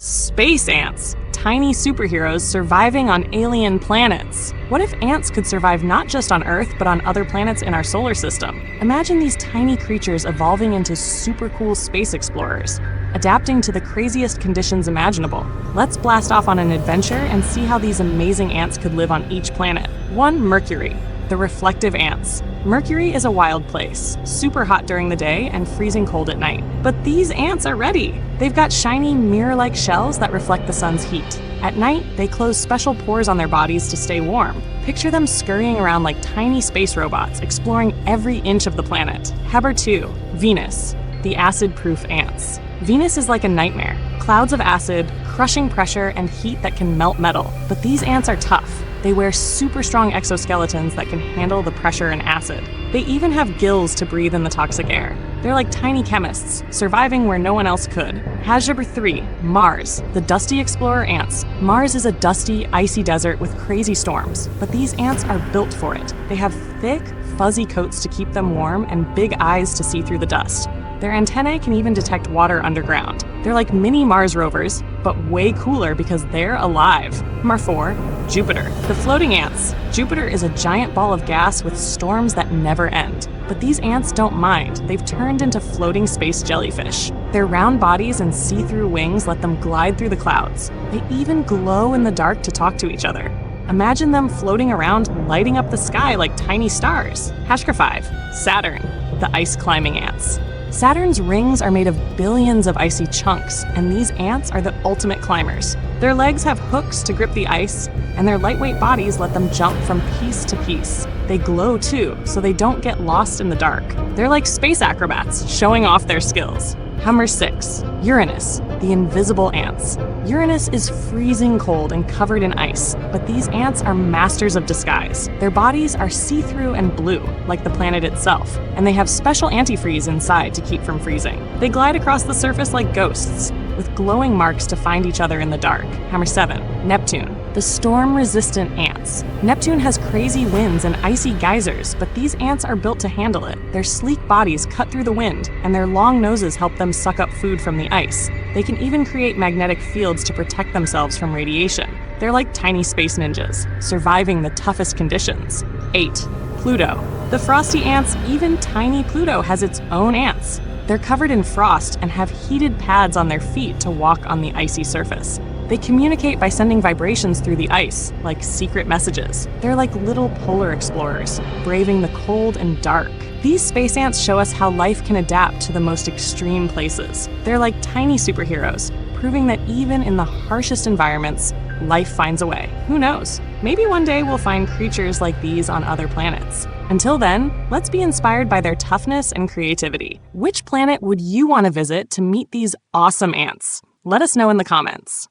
Space ants, tiny superheroes surviving on alien planets. What if ants could survive not just on Earth, but on other planets in our solar system? Imagine these tiny creatures evolving into super cool space explorers, adapting to the craziest conditions imaginable. Let's blast off on an adventure and see how these amazing ants could live on each planet. 1. Mercury, the reflective ants. Mercury is a wild place, super hot during the day and freezing cold at night. But these ants are ready. They've got shiny mirror-like shells that reflect the sun's heat. At night, they close special pores on their bodies to stay warm. Picture them scurrying around like tiny space robots, exploring every inch of the planet. 2. Venus, the acid-proof ants. Venus is like a nightmare. Clouds of acid, crushing pressure, and heat that can melt metal. But these ants are tough. They wear super strong exoskeletons that can handle the pressure and acid. They even have gills to breathe in the toxic air. They're like tiny chemists, surviving where no one else could. 3. Mars, the dusty explorer ants. Mars is a dusty, icy desert with crazy storms, but these ants are built for it. They have thick, fuzzy coats to keep them warm and big eyes to see through the dust. Their antennae can even detect water underground. They're like mini Mars rovers, but way cooler because they're alive. 4. Jupiter, the floating ants. Jupiter is a giant ball of gas with storms that never end. But these ants don't mind. They've turned into floating space jellyfish. Their round bodies and see-through wings let them glide through the clouds. They even glow in the dark to talk to each other. Imagine them floating around, lighting up the sky like tiny stars. 5. Saturn, the ice-climbing ants. Saturn's rings are made of billions of icy chunks, and these ants are the ultimate climbers. Their legs have hooks to grip the ice, and their lightweight bodies let them jump from piece to piece. They glow too, so they don't get lost in the dark. They're like space acrobats, showing off their skills. 6. Uranus, the invisible ants. Uranus is freezing cold and covered in ice, but these ants are masters of disguise. Their bodies are see-through and blue, like the planet itself, and they have special antifreeze inside to keep from freezing. They glide across the surface like ghosts, with glowing marks to find each other in the dark. 7. Neptune, the storm-resistant ants. Neptune has crazy winds and icy geysers, but these ants are built to handle it. Their sleek bodies cut through the wind, and their long noses help them suck up food from the ice. They can even create magnetic fields to protect themselves from radiation. They're like tiny space ninjas, surviving the toughest conditions. 8. Pluto, the frosty ants. Even tiny Pluto has its own ants. They're covered in frost and have heated pads on their feet to walk on the icy surface. They communicate by sending vibrations through the ice, like secret messages. They're like little polar explorers, braving the cold and dark. These space ants show us how life can adapt to the most extreme places. They're like tiny superheroes, proving that even in the harshest environments, life finds a way. Who knows? Maybe one day we'll find creatures like these on other planets. Until then, let's be inspired by their toughness and creativity. Which planet would you want to visit to meet these awesome ants? Let us know in the comments.